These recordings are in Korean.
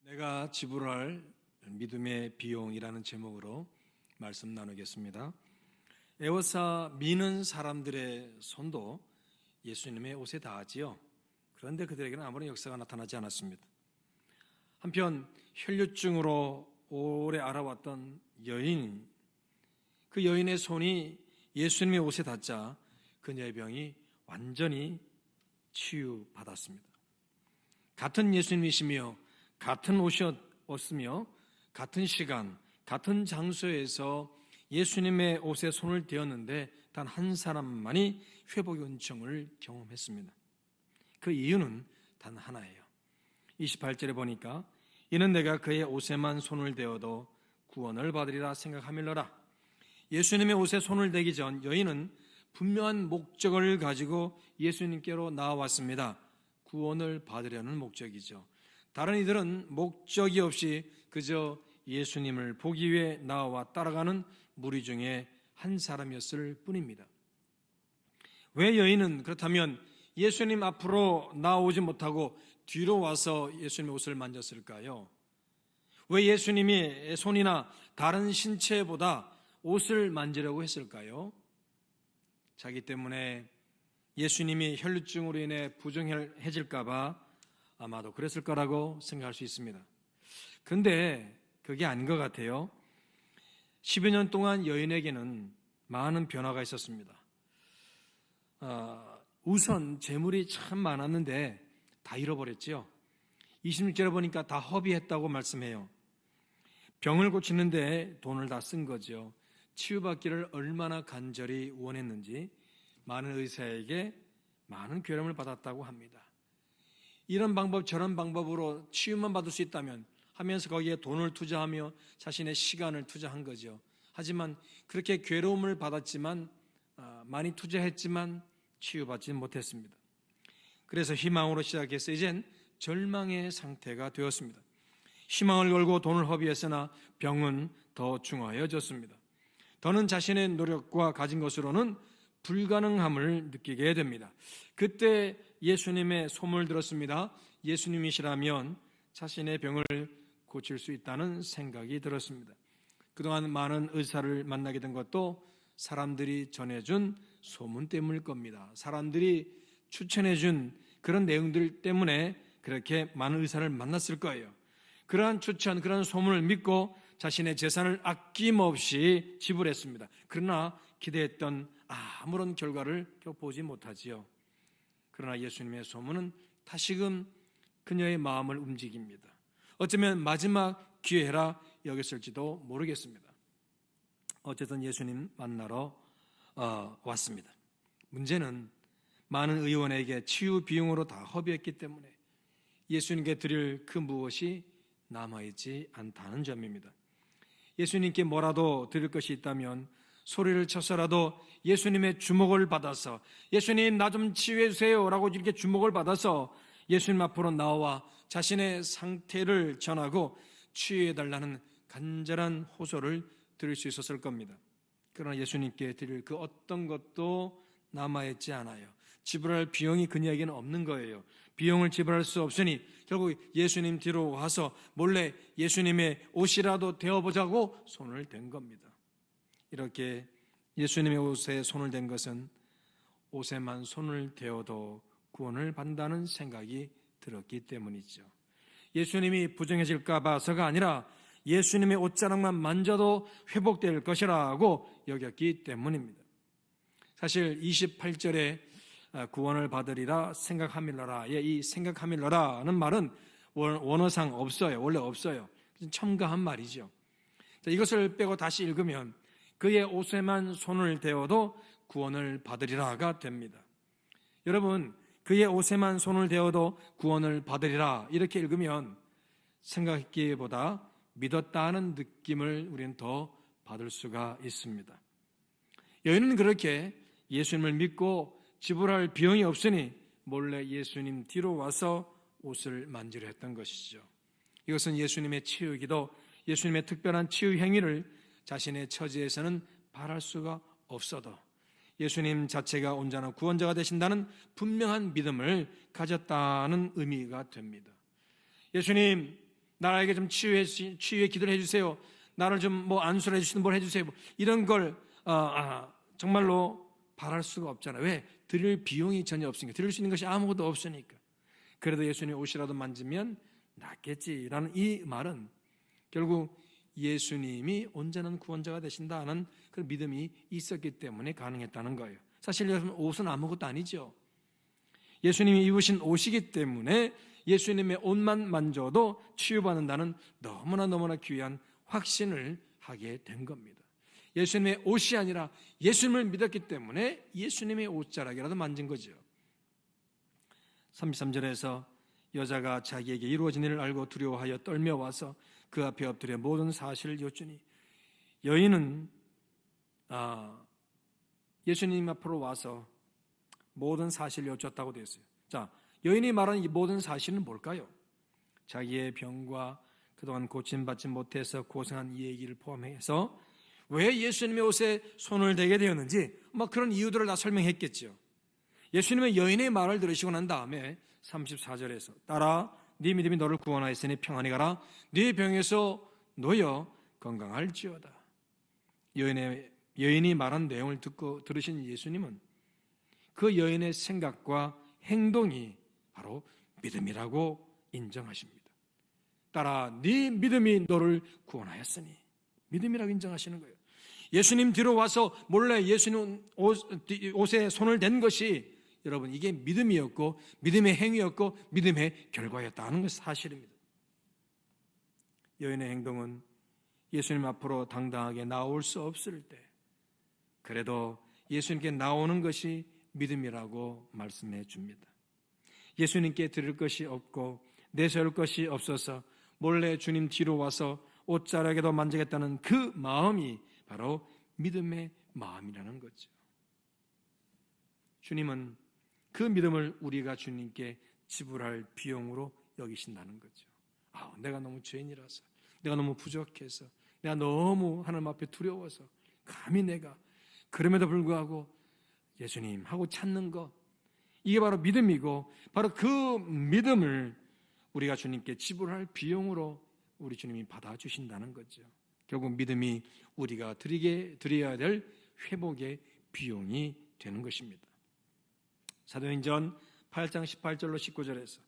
내가 지불할 믿음의 비용이라는 제목으로 말씀 나누겠습니다. 애워싸 미는 사람들의 손도 예수님의 옷에 닿았지요. 그런데 그들에게는 아무런 역사가 나타나지 않았습니다. 한편 혈류증으로 오래 알아왔던 여인, 그 여인의 손이 예수님의 옷에 닿자 그녀의 병이 완전히 치유받았습니다. 같은 예수님이시며 같은 옷이었으며 같은 시간, 같은 장소에서 예수님의 옷에 손을 대었는데 단 한 사람만이 회복의 은총을 경험했습니다. 그 이유는 단 하나예요. 28절에 보니까 이는 내가 그의 옷에만 손을 대어도 구원을 받으리라 생각하밀러라. 예수님의 옷에 손을 대기 전 여인은 분명한 목적을 가지고 예수님께로 나와왔습니다. 구원을 받으려는 목적이죠. 다른 이들은 목적이 없이 그저 예수님을 보기 위해 나와 따라가는 무리 중에 한 사람이었을 뿐입니다. 왜 여인은 그렇다면 예수님 앞으로 나오지 못하고 뒤로 와서 예수님의 옷을 만졌을까요? 왜 예수님이 손이나 다른 신체보다 옷을 만지려고 했을까요? 자기 때문에 예수님이 혈류증으로 인해 부정해질까 봐 아마도 그랬을 거라고 생각할 수 있습니다. 그런데 그게 아닌 것 같아요. 10여 년 동안 여인에게는 많은 변화가 있었습니다. 우선 재물이 참 많았는데 다 잃어버렸죠. 26절에 보니까 다 허비했다고 말씀해요. 병을 고치는데 돈을 다 쓴 거죠. 치유받기를 얼마나 간절히 원했는지 많은 의사에게 많은 괴로움을 받았다고 합니다. 이런 방법 저런 방법으로 치유만 받을 수 있다면 하면서 거기에 돈을 투자하며 자신의 시간을 투자한 거죠. 하지만 그렇게 괴로움을 받았지만 많이 투자했지만 치유받지 못했습니다. 그래서 희망으로 시작해서 이젠 절망의 상태가 되었습니다. 희망을 걸고 돈을 허비했으나 병은 더 중하여졌습니다. 더는 자신의 노력과 가진 것으로는 불가능함을 느끼게 됩니다. 그때 예수님의 소문을 들었습니다. 예수님이시라면 자신의 병을 고칠 수 있다는 생각이 들었습니다. 그동안 많은 의사를 만나게 된 것도 사람들이 전해준 소문 때문일 겁니다. 사람들이 추천해준 그런 내용들 때문에 그렇게 많은 의사를 만났을 거예요. 그러한 추천, 그러한 소문을 믿고 자신의 재산을 아낌없이 지불했습니다. 그러나 기대했던 아무런 결과를 보지 못하지요. 그러나 예수님의 소문은 다시금 그녀의 마음을 움직입니다. 어쩌면 마지막 기회라 여겼을지도 모르겠습니다. 어쨌든 예수님 만나러 왔습니다. 문제는 많은 의원에게 치유 비용으로 다 허비했기 때문에 예수님께 드릴 그 무엇이 남아있지 않다는 점입니다. 예수님께 뭐라도 드릴 것이 있다면 소리를 쳐서라도 예수님의 주목을 받아서 예수님 나 좀 치유해 주세요 라고 이렇게 주목을 받아서 예수님 앞으로 나와 자신의 상태를 전하고 치유해 달라는 간절한 호소를 드릴 수 있었을 겁니다. 그러나 예수님께 드릴 그 어떤 것도 남아있지 않아요. 지불할 비용이 그녀에게는 없는 거예요. 비용을 지불할 수 없으니 결국 예수님 뒤로 와서 몰래 예수님의 옷이라도 대어보자고 손을 댄 겁니다. 이렇게 예수님의 옷에 손을 댄 것은 옷에만 손을 대어도 구원을 받는다는 생각이 들었기 때문이죠. 예수님이 부정해질까 봐서가 아니라 예수님의 옷자락만 만져도 회복될 것이라고 여겼기 때문입니다. 사실 28절에 구원을 받으리라 생각하밀러라. 이 생각하밀러라는 말은 원어상 없어요. 원래 없어요. 첨가한 말이죠. 이것을 빼고 다시 읽으면 그의 옷에만 손을 대어도 구원을 받으리라가 됩니다. 여러분, 그의 옷에만 손을 대어도 구원을 받으리라 이렇게 읽으면 생각했기보다 믿었다는 느낌을 우리는 더 받을 수가 있습니다. 여인은 그렇게 예수님을 믿고 지불할 비용이 없으니 몰래 예수님 뒤로 와서 옷을 만지려 했던 것이죠. 이것은 예수님의 치유이기도 예수님의 특별한 치유 행위를 자신의 처지에서는 바랄 수가 없어도 예수님 자체가 온전한 구원자가 되신다는 분명한 믿음을 가졌다는 의미가 됩니다. 예수님, 나에게 좀 치유의 기도를 해주세요. 나를 좀 뭐 안수를 해주시는 뭘 해주세요. 이런 걸 정말로 바랄 수가 없잖아요. 왜? 드릴 비용이 전혀 없으니까. 드릴 수 있는 것이 아무것도 없으니까. 그래도 예수님 옷이라도 만지면 낫겠지라는 이 말은 결국 예수님이 온전한 구원자가 되신다는 그런 믿음이 있었기 때문에 가능했다는 거예요. 사실 여러분, 옷은 아무것도 아니죠. 예수님이 입으신 옷이기 때문에 예수님의 옷만 만져도 치유받는다는 너무나 귀한 확신을 하게 된 겁니다. 예수님의 옷이 아니라 예수님을 믿었기 때문에 예수님의 옷자락이라도 만진 거죠. 33절에서 여자가 자기에게 이루어진 일을 알고 두려워하여 떨며 와서 그 앞에 엎드려 모든 사실을 여쭈니, 여인은 예수님 앞으로 와서 모든 사실을 여쭈었다고 되어 있어요. 자, 여인이 말하는 이 모든 사실은 뭘까요? 자기의 병과 그동안 고침받지 못해서 고생한 이 얘기를 포함해서 왜 예수님의 옷에 손을 대게 되었는지 그런 이유들을 다 설명했겠죠. 예수님의 여인의 말을 들으시고 난 다음에 34절에서 따라 네 믿음이 너를 구원하였으니 평안히 가라. 네 병에서 놓여 건강할지어다. 여인이 말한 내용을 듣고 들으신 예수님은 그 여인의 생각과 행동이 바로 믿음이라고 인정하십니다. 따라 네 믿음이 너를 구원하였으니, 믿음이라고 인정하시는 거예요. 예수님 뒤로 와서 몰래 예수님 옷에 손을 댄 것이 여러분, 이게 믿음이었고 믿음의 행위였고 믿음의 결과였다는 것이 사실입니다. 여인의 행동은 예수님 앞으로 당당하게 나올 수 없을 때 그래도 예수님께 나오는 것이 믿음이라고 말씀해 줍니다. 예수님께 드릴 것이 없고 내세울 것이 없어서 몰래 주님 뒤로 와서 옷자락에도 만지겠다는 그 마음이 바로 믿음의 마음이라는 거죠. 주님은 그 믿음을 우리가 주님께 지불할 비용으로 여기신다는 거죠. 내가 너무 죄인이라서, 내가 너무 부족해서, 내가 너무 하나님 앞에 두려워서 감히 내가 그럼에도 불구하고 예수님 하고 찾는 것, 이게 바로 믿음이고 바로 그 믿음을 우리가 주님께 지불할 비용으로 우리 주님이 받아주신다는 거죠. 결국 믿음이 우리가 드려야 될 회복의 비용이 되는 것입니다. 사도행전 8장 18절로 19절에서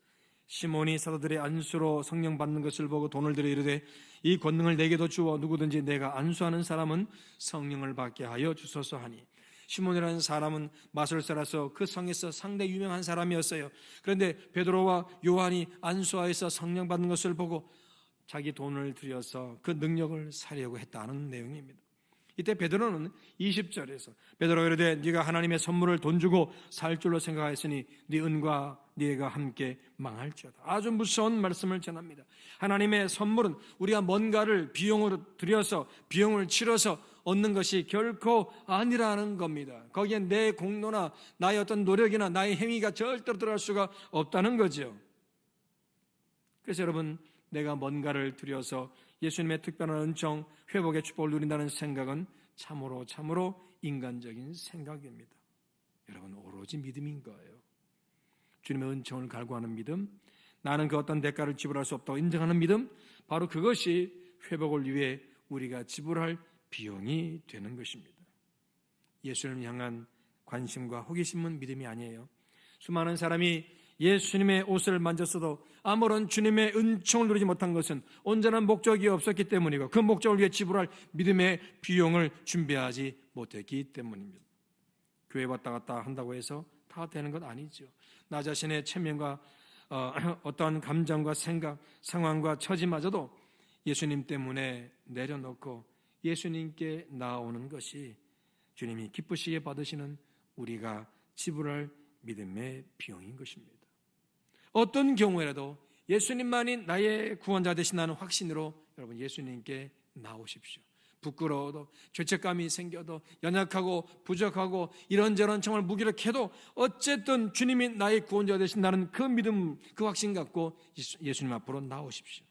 시몬이 사도들의 안수로 성령 받는 것을 보고 돈을 들여 이르되 이 권능을 내게도 주어 누구든지 내가 안수하는 사람은 성령을 받게 하여 주소서 하니, 시몬이라는 사람은 마술사라서 그 성에서 상당히 유명한 사람이었어요. 그런데 베드로와 요한이 안수하여서 성령 받는 것을 보고 자기 돈을 들여서 그 능력을 사려고 했다는 내용입니다. 이때 베드로는 20절에서 베드로가 이르되 네가 하나님의 선물을 돈 주고 살 줄로 생각하였으니 네 은과 네가 함께 망할지어다. 아주 무서운 말씀을 전합니다. 하나님의 선물은 우리가 뭔가를 비용으로 들여서 비용을 치러서 얻는 것이 결코 아니라는 겁니다. 거기에 내 공로나 나의 어떤 노력이나 나의 행위가 절대로 들어갈 수가 없다는 거죠. 그래서 여러분, 내가 뭔가를 들여서 예수님의 특별한 은총, 회복의 축복을 누린다는 생각은 참으로 인간적인 생각입니다. 여러분, 오로지 믿음인 거예요. 주님의 은총을 갈구하는 믿음, 나는 그 어떤 대가를 지불할 수 없다고 인정하는 믿음, 바로 그것이 회복을 위해 우리가 지불할 비용이 되는 것입니다. 예수님을 향한 관심과 호기심은 믿음이 아니에요. 수많은 사람이 예수님의 옷을 만졌어도 아무런 주님의 은총을 누리지 못한 것은 온전한 목적이 없었기 때문이고 그 목적을 위해 지불할 믿음의 비용을 준비하지 못했기 때문입니다. 교회 왔다 갔다 한다고 해서 다 되는 것 아니죠. 나 자신의 체면과 어떠한 감정과 생각, 상황과 처지마저도 예수님 때문에 내려놓고 예수님께 나오는 것이 주님이 기쁘시게 받으시는 우리가 지불할 믿음의 비용인 것입니다. 어떤 경우에라도 예수님만이 나의 구원자 되신다는 확신으로 여러분 예수님께 나오십시오. 부끄러워도 죄책감이 생겨도 연약하고 부족하고 이런저런 정말 무기력해도 어쨌든 주님이 나의 구원자 되신다는 그 믿음, 그 확신 갖고 예수님 앞으로 나오십시오.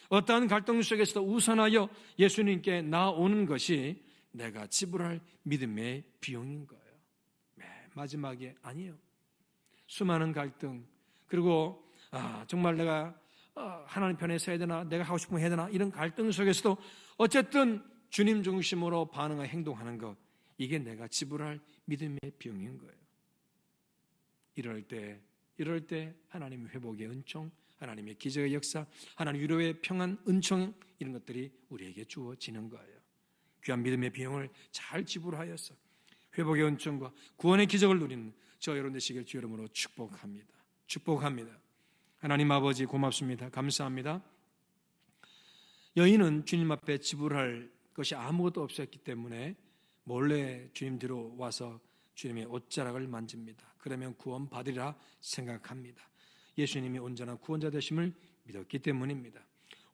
어떠한 갈등 속에서도 우선하여 예수님께 나오는 것이 내가 지불할 믿음의 비용인 거예요. 마지막에 아니에요. 수많은 갈등, 그리고 정말 내가 하나님 편에 서야 되나, 내가 하고 싶은 거 해야 되나, 이런 갈등 속에서도 어쨌든 주님 중심으로 반응하고 행동하는 것, 이게 내가 지불할 믿음의 비용인 거예요. 이럴 때 하나님의 회복의 은총, 하나님의 기적의 역사, 하나님 위로의 평안, 은총, 이런 것들이 우리에게 주어지는 거예요. 귀한 믿음의 비용을 잘 지불하여서 회복의 은총과 구원의 기적을 누리는 저 여러분 되시길 주 이름으로 축복합니다. 하나님 아버지 고맙습니다. 감사합니다. 여인은 주님 앞에 지불할 것이 아무것도 없었기 때문에 몰래 주님 뒤로 와서 주님의 옷자락을 만집니다. 그러면 구원 받으리라 생각합니다. 예수님이 온전한 구원자 되심을 믿었기 때문입니다.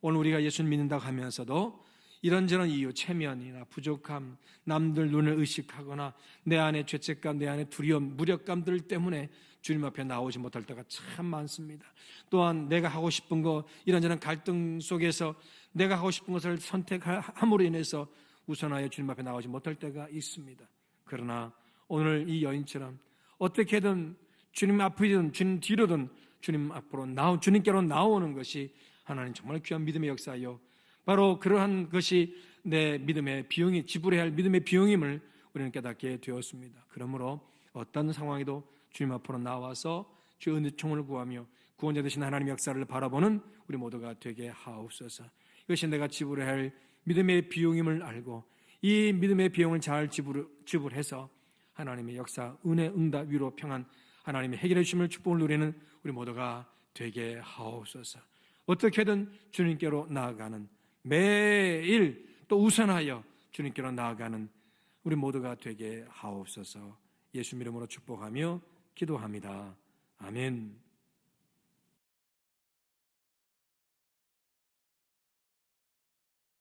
오늘 우리가 예수님 믿는다고 하면서도 이런저런 이유, 체면이나 부족함, 남들 눈을 의식하거나 내 안에 죄책감, 내 안에 두려움, 무력감들 때문에 주님 앞에 나오지 못할 때가 참 많습니다. 또한 내가 하고 싶은 거, 이런저런 갈등 속에서 내가 하고 싶은 것을 선택함으로 인해서 우선하여 주님 앞에 나오지 못할 때가 있습니다. 그러나 오늘 이 여인처럼 어떻게든 주님 앞이든 주님 뒤로든 주님께로 나오는 것이 하나님 정말 귀한 믿음의 역사요, 바로 그러한 것이 내 믿음의 비용이, 지불해야 할 믿음의 비용임을 우리는 깨닫게 되었습니다. 그러므로 어떤 상황에도 주님 앞으로 나와서 주의 은총을 구하며 구원자 되신 하나님의 역사를 바라보는 우리 모두가 되게 하옵소서. 이것이 내가 지불해야 할 믿음의 비용임을 알고 이 믿음의 비용을 잘 지불해서 하나님의 역사, 은혜, 응답, 위로, 평안, 하나님의 해결해 주심을 축복을 누리는 우리 모두가 되게 하옵소서. 어떻게든 주님께로 나아가는, 매일 또 우선하여 주님께로 나아가는 우리 모두가 되게 하옵소서. 예수 이름으로 축복하며 기도합니다. 아멘.